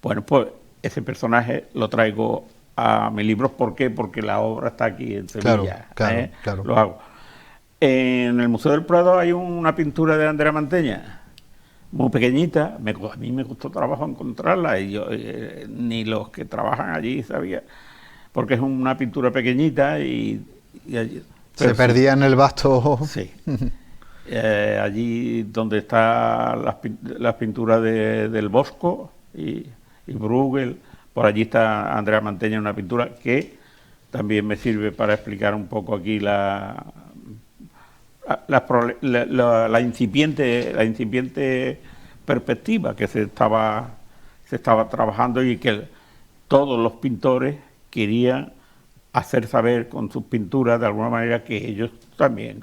Bueno, pues ese personaje lo traigo a mis libros. ¿Por qué? Porque la obra está aquí en Sevilla. Claro. Lo hago. En el Museo del Prado hay una pintura de Andrea Manteña, muy pequeñita. A mí me costó trabajo encontrarla, y yo ni los que trabajan allí sabía, porque es una pintura pequeñita se perdía en el vasto. Sí. Allí donde están las pinturas del Bosco y Bruegel, por allí está Andrea Manteña, una pintura que también me sirve para explicar un poco aquí la incipiente perspectiva que se estaba trabajando, y que todos los pintores querían hacer saber con sus pinturas de alguna manera que ellos también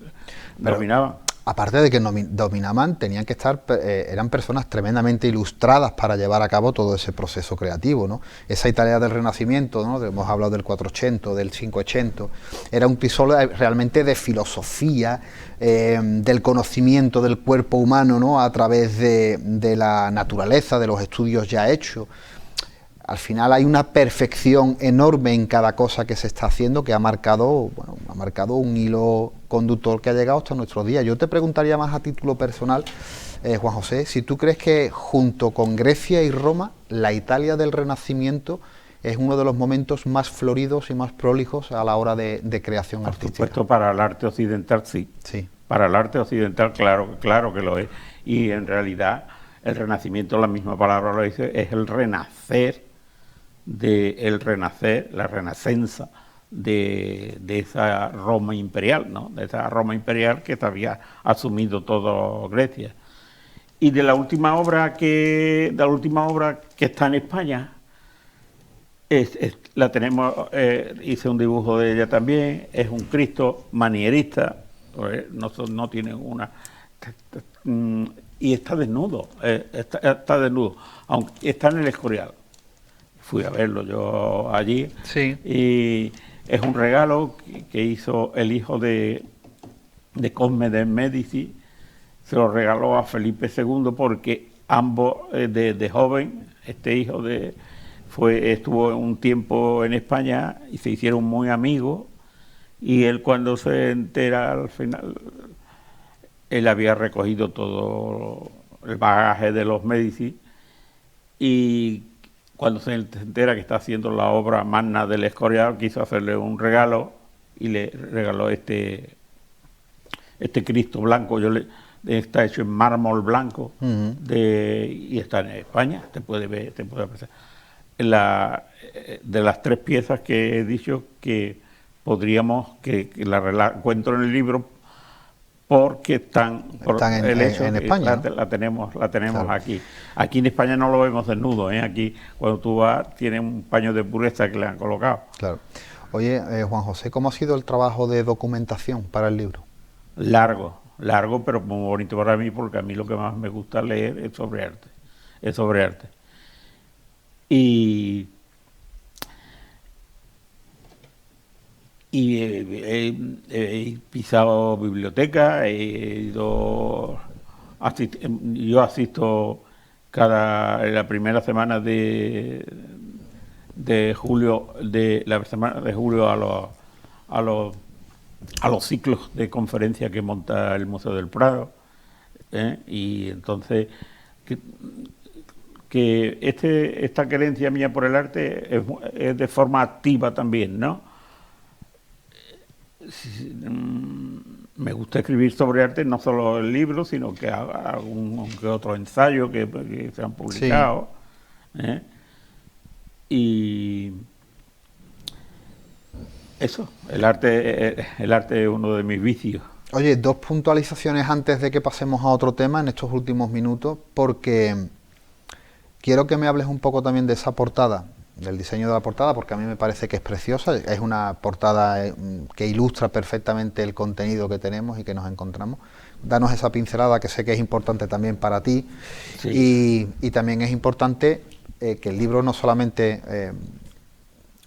dominaban. Aparte de que dominaban, tenían que estar, eran personas tremendamente ilustradas para llevar a cabo todo ese proceso creativo, ¿no? Esa Italia del Renacimiento, ¿no? Hemos hablado del 400, del 500, era un episodio realmente de filosofía, del conocimiento del cuerpo humano, ¿no? A través de la naturaleza, de los estudios ya hechos. Al final hay una perfección enorme en cada cosa que se está haciendo, que ha marcado un hilo conductor que ha llegado hasta nuestros días. Yo te preguntaría más a título personal, Juan José, si tú crees que junto con Grecia y Roma, la Italia del Renacimiento es uno de los momentos más floridos y más prolijos a la hora de creación artística. Por supuesto, para el arte occidental sí. Para el arte occidental claro que lo es. Y en realidad el Renacimiento, la misma palabra lo dice, es el renacer, la renacenza de esa Roma imperial, ¿no? De esa Roma imperial que había asumido toda Grecia. Y de la última obra que está en España, la tenemos, hice un dibujo de ella también, es un Cristo manierista, no tiene una, y está desnudo, está desnudo, aunque está en el Escorial. Fui a verlo yo allí, sí. Y es un regalo que hizo el hijo de Cosme de Médici, se lo regaló a Felipe II, porque ambos de joven, este hijo estuvo un tiempo en España y se hicieron muy amigos, y él, cuando se entera al final, él había recogido todo el bagaje de los Médici, y cuando se entera que está haciendo la obra magna del Escorial, quiso hacerle un regalo y le regaló este Cristo blanco. Está hecho en mármol blanco, y está en España, te puede apreciar. De las tres piezas que he dicho que podríamos, que la encuentro en el libro, porque están en España, ¿no? La tenemos claro. Aquí en España no lo vemos desnudo, ¿eh? Aquí, cuando tú vas, tiene un paño de pureza que le han colocado. Claro. Oye, Juan José, ¿cómo ha sido el trabajo de documentación para el libro? Largo, pero muy bonito para mí, porque a mí lo que más me gusta leer es sobre arte. Y he pisado biblioteca, yo asisto en la primera semana de julio, a los a los ciclos de conferencia que monta el Museo del Prado, y entonces que esta querencia mía por el arte es de forma activa también, ¿no? Me gusta escribir sobre arte, no solo el libro, sino que algún que otro ensayo que se han publicado. Sí. Y eso, el arte es uno de mis vicios. Oye, 2 puntualizaciones antes de que pasemos a otro tema en estos últimos minutos, porque quiero que me hables un poco también de esa portada, del diseño de la portada, porque a mí me parece que es preciosa. Es una portada que ilustra perfectamente el contenido que tenemos y que nos encontramos. Danos esa pincelada, que sé que es importante también para ti. Sí. Y también es importante que el libro no solamente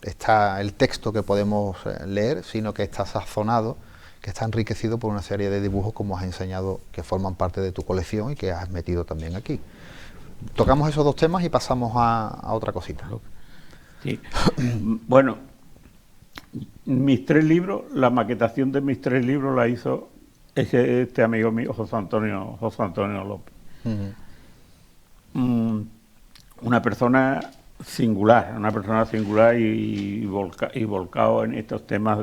está el texto que podemos leer, sino que está sazonado, que está enriquecido por una serie de dibujos, como has enseñado, que forman parte de tu colección y que has metido también aquí. Tocamos esos 2 temas y pasamos a otra cosita. Sí. Bueno, mis 3 libros, la maquetación de mis 3 libros la hizo este amigo mío, José Antonio López. Una persona singular y volcado en estos temas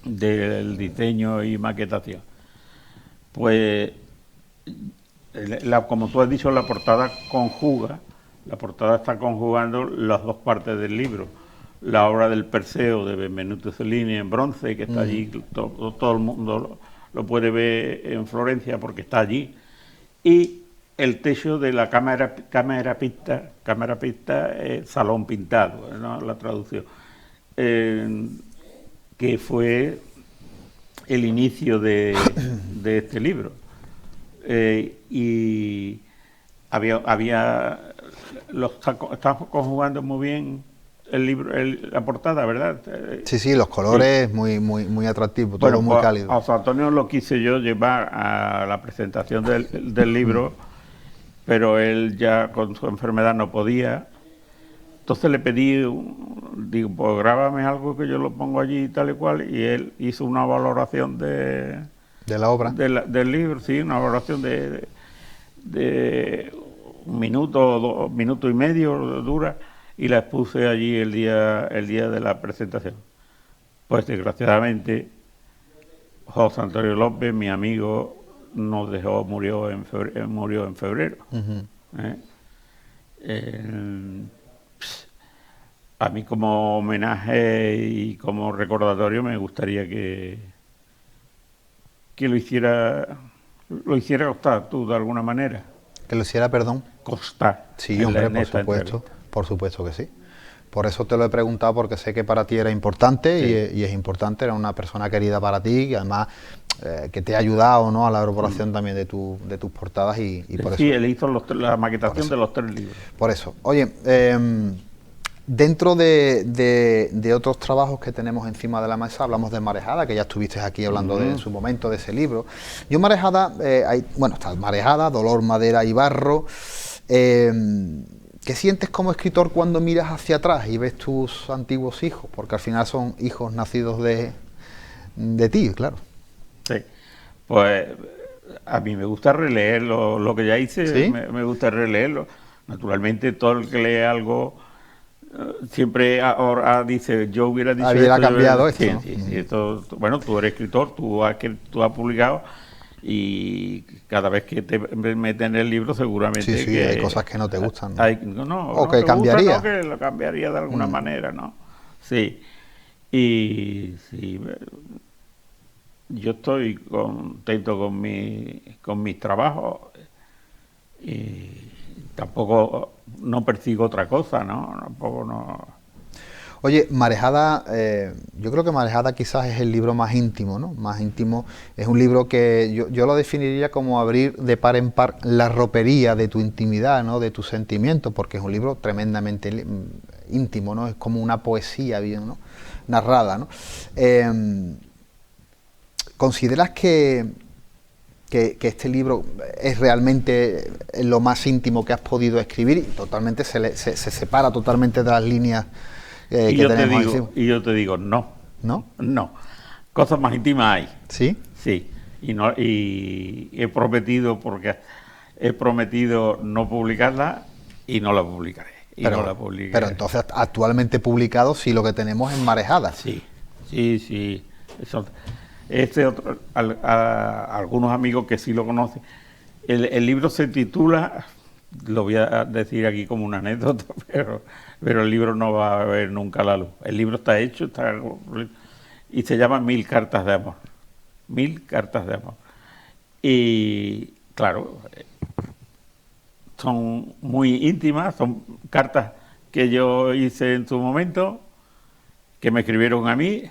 del diseño y maquetación. Pues, como tú has dicho, la portada está conjugando las 2 partes del libro. La obra del Perseo de Benvenuto Cellini en bronce, que está allí, todo el mundo lo puede ver en Florencia porque está allí, y el techo de la cámara pista, salón pintado, ¿no? La traducción, que fue el inicio de este libro. Y estamos conjugando muy bien el libro, la portada, ¿verdad? Sí, los colores sí. muy atractivos, todo muy cálido. A José Antonio lo quise yo llevar a la presentación del libro, pero él ya con su enfermedad no podía. Entonces le pedí, digo, pues grábame algo que yo lo pongo allí tal y cual, y él hizo una valoración de la obra, del libro, sí, una valoración de 1 minuto, 2 minutos y medio dura, y la expuse allí el día de la presentación. Pues desgraciadamente José Antonio López, mi amigo, nos dejó, murió en febrero. A mí, como homenaje y como recordatorio, me gustaría que lo hiciera constar tú de alguna manera. Que lo hiciera, perdón. Constar. Sí, hombre, por supuesto que sí. Por eso te lo he preguntado, porque sé que para ti era importante, sí. y es importante, era una persona querida para ti, y además que te ha ayudado, ¿no?, a la elaboración también de tus portadas, y por eso. Sí, él hizo la maquetación de los 3 libros. Por eso. Oye, dentro de otros trabajos que tenemos encima de la mesa, hablamos de Marejada, que ya estuviste aquí hablando en su momento de ese libro. Yo Marejada, está Marejada, Dolor, Madera y Barro. ¿Qué sientes como escritor cuando miras hacia atrás y ves tus antiguos hijos? Porque al final son hijos nacidos de ti, claro. Sí, pues a mí me gusta releer lo que ya hice, ¿sí? me gusta releerlo. Naturalmente, todo el que lee algo siempre ahora dice, yo hubiera dicho esto. Cambiado esto, ¿no? Sí, esto, bueno, tú eres escritor, tú has publicado, y cada vez que te metes en el libro seguramente sí, que hay cosas que no te gustan, ¿no? O que cambiaría. Que lo cambiaría de alguna manera, ¿no? Sí. Y sí, yo estoy contento con mis trabajos, y tampoco no persigo otra cosa, ¿no? Tampoco no. Oye, Marejada, yo creo que Marejada quizás es el libro más íntimo, ¿no? Más íntimo. Es un libro que yo lo definiría como abrir de par en par la ropería de tu intimidad, ¿no?, de tus sentimientos, porque es un libro tremendamente íntimo, ¿no? Es como una poesía bien, ¿no?, narrada, ¿no? ¿Consideras que este libro es realmente lo más íntimo que has podido escribir, y totalmente se separa totalmente de las líneas que tenemos encima? Y yo te digo, no. ¿No? No. cosas más íntimas hay. ¿Sí? Sí, y he prometido, no publicarla y no la publicaré. Pero entonces, actualmente publicado, sí, lo que tenemos es Marejadas. Sí. Eso, algunos amigos que sí lo conocen. El libro se titula, lo voy a decir aquí como una anécdota, pero el libro no va a ver nunca la luz. El libro está hecho, y se llama 1000 cartas de amor. 1000 cartas de amor. Y claro, son muy íntimas, son cartas que yo hice en su momento, que me escribieron a mí,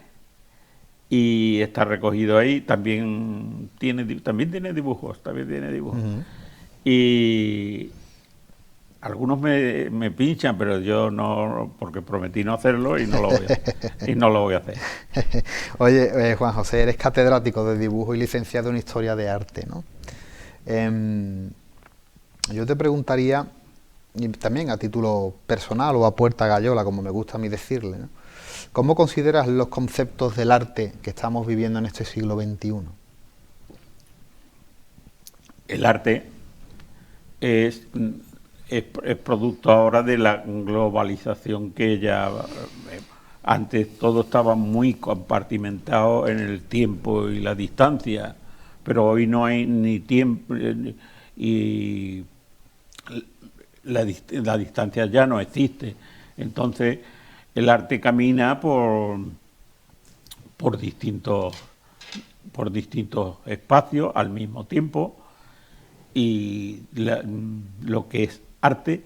y está recogido ahí. También tiene dibujos. Uh-huh. Y algunos me pinchan, pero yo no, porque prometí no hacerlo y no lo voy a hacer. Oye, Juan José, eres catedrático de dibujo y licenciado en Historia de Arte, ¿no? Yo te preguntaría, y también a título personal o a puerta gallola, como me gusta a mí decirle, ¿no? ¿Cómo consideras los conceptos del arte que estamos viviendo en este siglo XXI? El arte es producto ahora de la globalización que ya... Antes todo estaba muy compartimentado en el tiempo y la distancia, pero hoy no hay ni tiempo y la distancia ya no existe. Entonces el arte camina por distintos espacios al mismo tiempo, y lo que es arte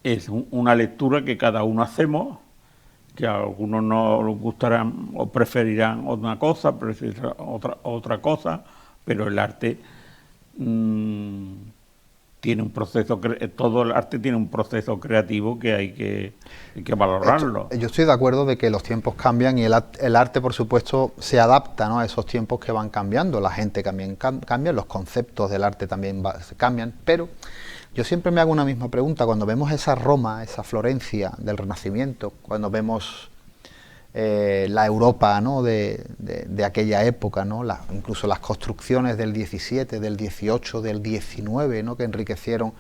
es una lectura que cada uno hacemos, que a algunos no les gustarán o preferirán una cosa, preferirán otra cosa, pero el arte tiene un proceso, todo el arte tiene un proceso creativo que hay que valorarlo. Yo estoy de acuerdo de que los tiempos cambian y el arte, por supuesto, se adapta, ¿no?, a esos tiempos que van cambiando. La gente también cambia, los conceptos del arte también cambian, pero yo siempre me hago una misma pregunta. Cuando vemos esa Roma, esa Florencia del Renacimiento, cuando vemos la Europa, ¿no?, de aquella época, ¿no?, incluso las construcciones del 17, del 18, del 19, ¿no?, que enriquecieron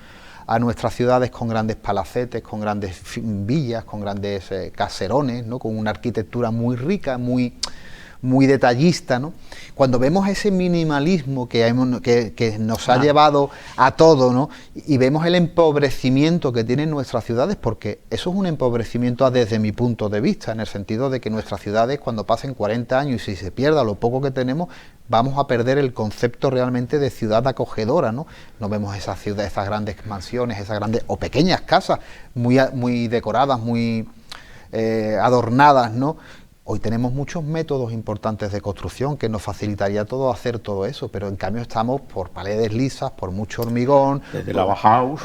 a nuestras ciudades con grandes palacetes, con grandes villas, con grandes caserones, ¿no?, con una arquitectura muy rica, muy detallista, ¿no? Cuando vemos ese minimalismo que nos ha llevado a todo, ¿no?, y vemos el empobrecimiento que tienen nuestras ciudades, porque eso es un empobrecimiento desde mi punto de vista, en el sentido de que nuestras ciudades, cuando pasen 40 años y si se pierda lo poco que tenemos, vamos a perder el concepto realmente de ciudad acogedora, ¿no? No vemos esas ciudades, esas grandes mansiones, esas grandes o pequeñas casas muy decoradas, muy adornadas, ¿no? Hoy tenemos muchos métodos importantes de construcción que nos facilitaría todo hacer todo eso, pero en cambio estamos por paredes lisas, por mucho hormigón, desde la Bauhaus,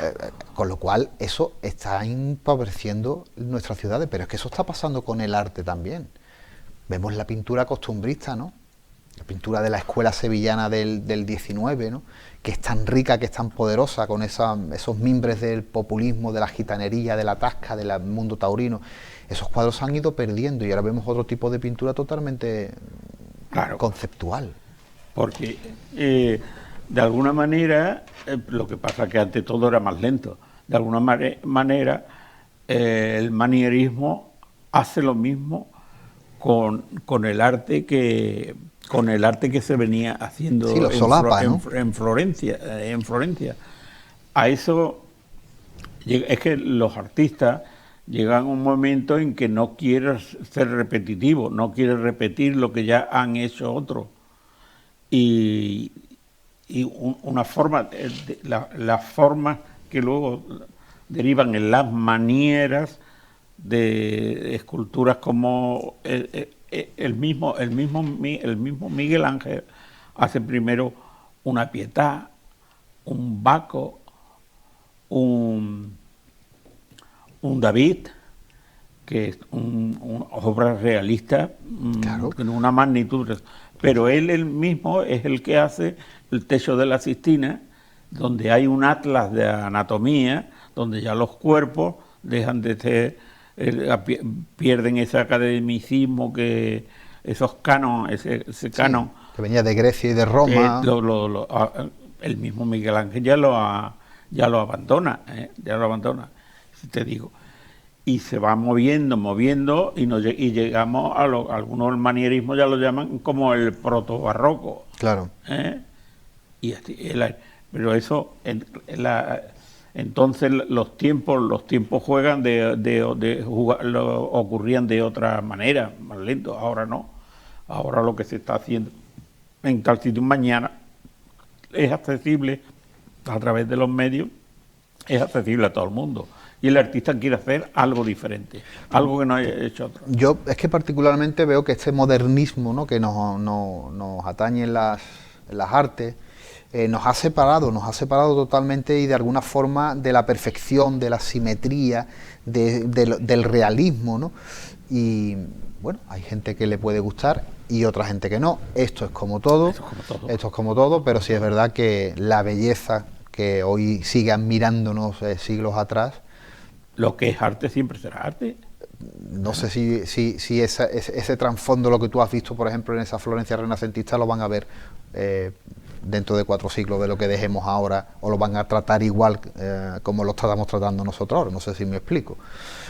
con lo cual eso está empobreciendo nuestras ciudades. Pero es que eso está pasando con el arte también. Vemos la pintura costumbrista, ¿no?, la pintura de la escuela sevillana del 19, ¿no?, que es tan rica, que es tan poderosa, con esos mimbres del populismo, de la gitanería, de la tasca, del mundo taurino. Esos cuadros se han ido perdiendo y ahora vemos otro tipo de pintura totalmente conceptual. Porque de alguna manera, lo que pasa es que ante todo era más lento. De alguna manera el manierismo hace lo mismo con el arte que se venía haciendo, sí, solapa, ¿no?, en Florencia. A eso es que los artistas llegan a un momento en que no quieres ser repetitivo, no quieres repetir lo que ya han hecho otros. Y una forma, las formas que luego derivan en las manieras de esculturas como el mismo Miguel Ángel hace primero una Pietà, un Baco, un David, que es una obra realista, con una magnitud, pero él mismo es el que hace el techo de la Sistina, donde hay un atlas de anatomía, donde ya los cuerpos dejan de ser pierden ese academicismo, esos canon, ese canon. Que venía de Grecia y de Roma. El mismo Miguel Ángel ya lo abandona, si te digo. Y se va moviendo y llegamos a algunos manierismos ya lo llaman como el proto-barroco. Claro. Y pero eso, entonces los tiempos juegan ocurrían de otra manera, más lento. Ahora no. Ahora lo que se está haciendo en tal sitio mañana es accesible a través de los medios, es accesible a todo el mundo. Y el artista quiere hacer algo diferente, algo que no haya hecho otro. Yo es que particularmente veo que este modernismo, ¿no?, que nos atañe en las artes, nos ha separado totalmente y de alguna forma de la perfección, de la simetría, del realismo, ¿no? Y bueno, hay gente que le puede gustar y otra gente que no. Esto es como todo, pero sí es verdad que la belleza que hoy sigue admirándonos siglos atrás. Lo que es arte siempre será arte. No sé si ese trasfondo, lo que tú has visto, por ejemplo, en esa Florencia renacentista, lo van a ver dentro de 4 siglos de lo que dejemos ahora, o lo van a tratar igual como lo estamos tratando nosotros ahora. No sé si me explico,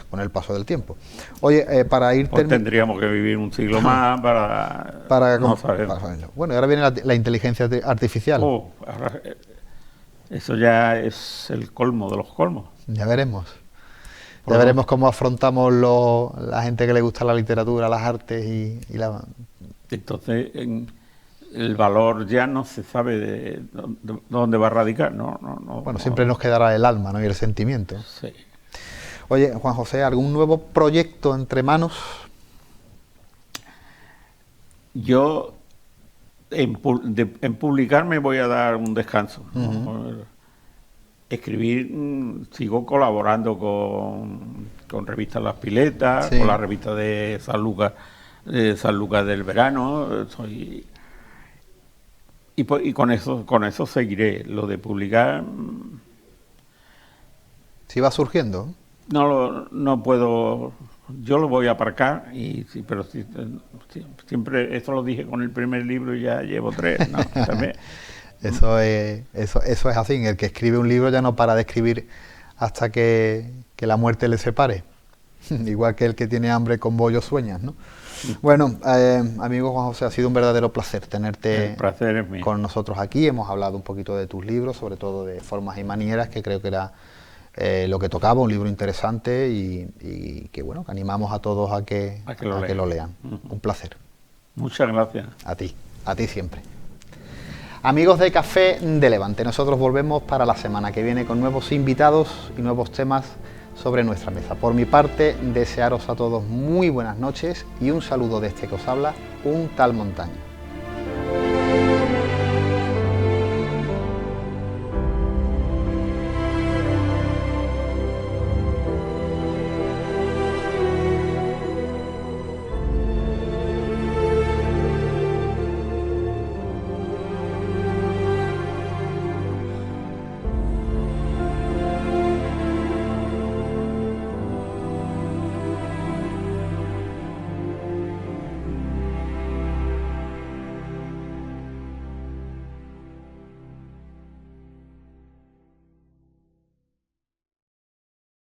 con el paso del tiempo. Oye, para ir... Pues tendríamos que vivir un siglo más para no saberlo. Bueno, ahora viene la inteligencia artificial. Ahora, eso ya es el colmo de los colmos. Ya veremos. Ya veremos cómo afrontamos la gente que le gusta la literatura, las artes y la... Entonces, el valor ya no se sabe de dónde va a radicar, ¿no? Bueno, siempre nos quedará el alma, ¿no?, y el sentimiento. Sí. Oye, Juan José, ¿algún nuevo proyecto entre manos? Yo, en publicar me voy a dar un descanso, ¿no? Escribir, sigo colaborando con revistas Las Piletas, sí, con la revista de San Lucas del Verano, y con eso seguiré. Lo de publicar... ¿Sí va surgiendo? No puedo, yo lo voy a aparcar, pero siempre, eso lo dije con el primer libro y ya llevo 3, ¿no? También. Eso es así. El que escribe un libro ya no para de escribir hasta que la muerte le separe. Igual que el que tiene hambre con bollos sueñas, ¿no? Bueno, amigo Juan José, ha sido un verdadero placer tenerte con nosotros aquí. Hemos hablado un poquito de tus libros, sobre todo de Formas y Manieras, que creo que era lo que tocaba, un libro interesante y que bueno, que animamos a todos a que lo lean. Un placer. Muchas gracias. A ti siempre. Amigos de Café de Levante, nosotros volvemos para la semana que viene con nuevos invitados y nuevos temas sobre nuestra mesa. Por mi parte, desearos a todos muy buenas noches y un saludo de este que os habla, un tal Montaño.